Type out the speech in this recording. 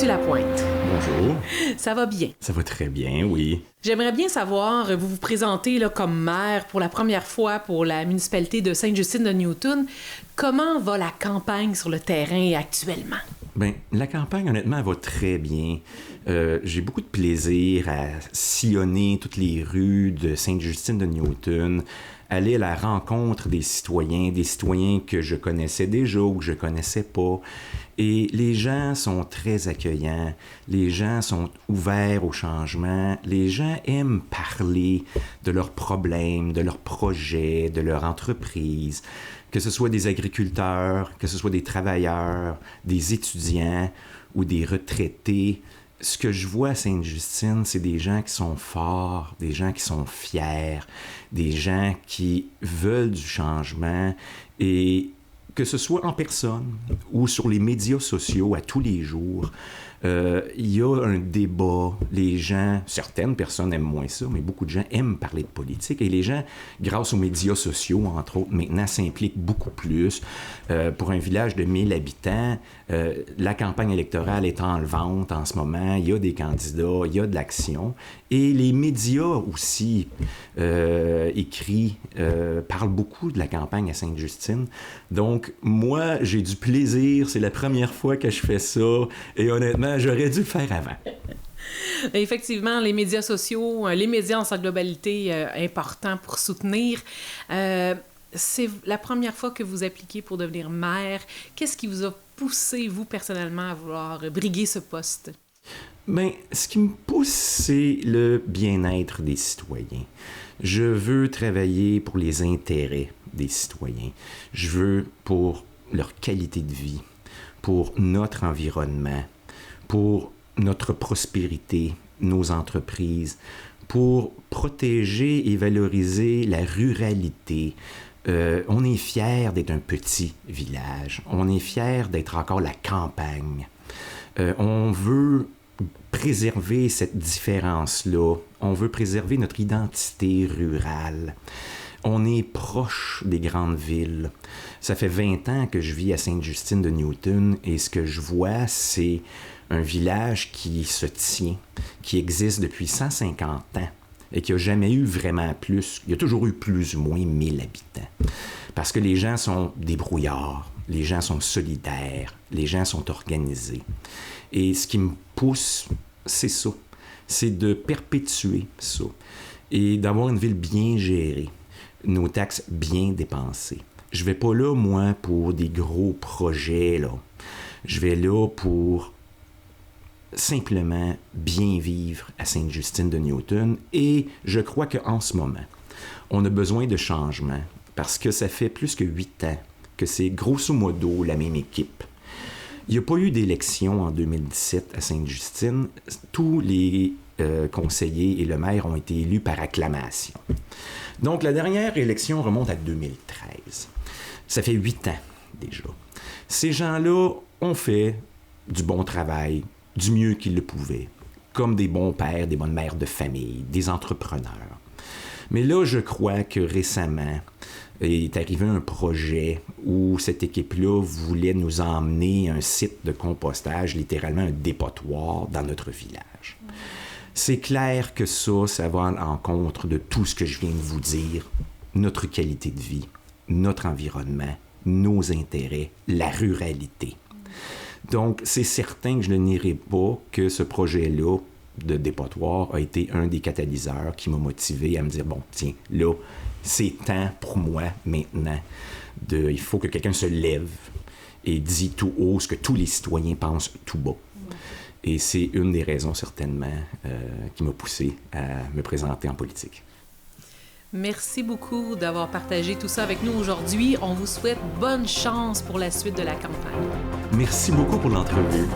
Monsieur Lapointe. Bonjour. Ça va bien? Ça va très bien, oui. J'aimerais bien savoir, vous vous présentez là, comme maire pour la première fois pour la municipalité de Sainte-Justine de Newton. Comment va la campagne sur le terrain actuellement? Bien, la campagne, honnêtement, elle va très bien. J'ai beaucoup de plaisir à sillonner toutes les rues de Sainte-Justine de Newton, aller à la rencontre des citoyens que je connaissais déjà ou que je connaissais pas. Et les gens sont très accueillants, les gens sont ouverts au changement, les gens aiment parler de leurs problèmes, de leurs projets, de leur entreprise, que ce soit des agriculteurs, que ce soit des travailleurs, des étudiants ou des retraités. Ce que je vois à Sainte-Justine, c'est des gens qui sont forts, des gens qui sont fiers, des gens qui veulent du changement et que ce soit en personne ou sur les médias sociaux à tous les jours, il y a un débat. Les gens, certaines personnes aiment moins ça, mais beaucoup de gens aiment parler de politique. Et les gens, grâce aux médias sociaux, entre autres, maintenant s'impliquent beaucoup plus. Pour un village de 1000 habitants, la campagne électorale est en vente en ce moment. Il y a des candidats, il y a de l'action. Et les médias aussi écrits parlent beaucoup de la campagne à Sainte-Justine. Donc, moi, j'ai du plaisir. C'est la première fois que je fais ça. Et honnêtement, j'aurais dû le faire avant. Effectivement, les médias sociaux, les médias en sa globalité, importants pour soutenir. C'est la première fois que vous appliquez pour devenir maire. Qu'est-ce qui vous a poussé, vous, personnellement, à vouloir briguer ce poste? Bien, ce qui me pousse, c'est le bien-être des citoyens. Je veux travailler pour les intérêts des citoyens. Je veux pour leur qualité de vie, pour notre environnement, pour notre prospérité, nos entreprises, pour protéger et valoriser la ruralité. On est fiers d'être un petit village. On est fiers d'être encore la campagne. On veut préserver cette différence-là. On veut préserver notre identité rurale. On est proche des grandes villes. Ça fait 20 ans que je vis à Sainte-Justine de Newton et ce que je vois, c'est un village qui se tient, qui existe depuis 150 ans et qui n'a jamais eu vraiment plus. Il y a toujours eu plus ou moins 1000 habitants. Parce que les gens sont débrouillards, les gens sont solidaires, les gens sont organisés. Et ce qui me pousse, c'est ça. C'est de perpétuer ça et d'avoir une ville bien gérée, nos taxes bien dépensées. Je vais pas là, moi, pour des gros projets, là. Je vais là pour simplement bien vivre à Sainte-Justine de Newton et je crois qu'en ce moment, on a besoin de changement parce que ça fait plus que 8 ans que c'est grosso modo la même équipe. Il n'y a pas eu d'élection en 2017 à Sainte-Justine. Tous les conseillers et le maire ont été élus par acclamation. Donc, la dernière élection remonte à 2013. Ça fait 8 ans déjà. Ces gens-là ont fait du bon travail, du mieux qu'ils le pouvaient, comme des bons pères, des bonnes mères de famille, des entrepreneurs. Mais là, je crois que récemment, est arrivé un projet où cette équipe-là voulait nous emmener à un site de compostage, littéralement un dépotoir dans notre village. C'est clair que ça va à l'encontre de tout ce que je viens de vous dire, notre qualité de vie, notre environnement, nos intérêts, la ruralité. Donc, c'est certain que je ne nierai pas que ce projet-là de dépotoir a été un des catalyseurs qui m'a motivé à me dire, bon, tiens, là, c'est temps pour moi maintenant. Il faut que quelqu'un se lève et dise tout haut ce que tous les citoyens pensent tout bas. Et c'est une des raisons certainement qui m'a poussé à me présenter en politique. Merci beaucoup d'avoir partagé tout ça avec nous aujourd'hui. On vous souhaite bonne chance pour la suite de la campagne. Merci beaucoup pour l'entrevue.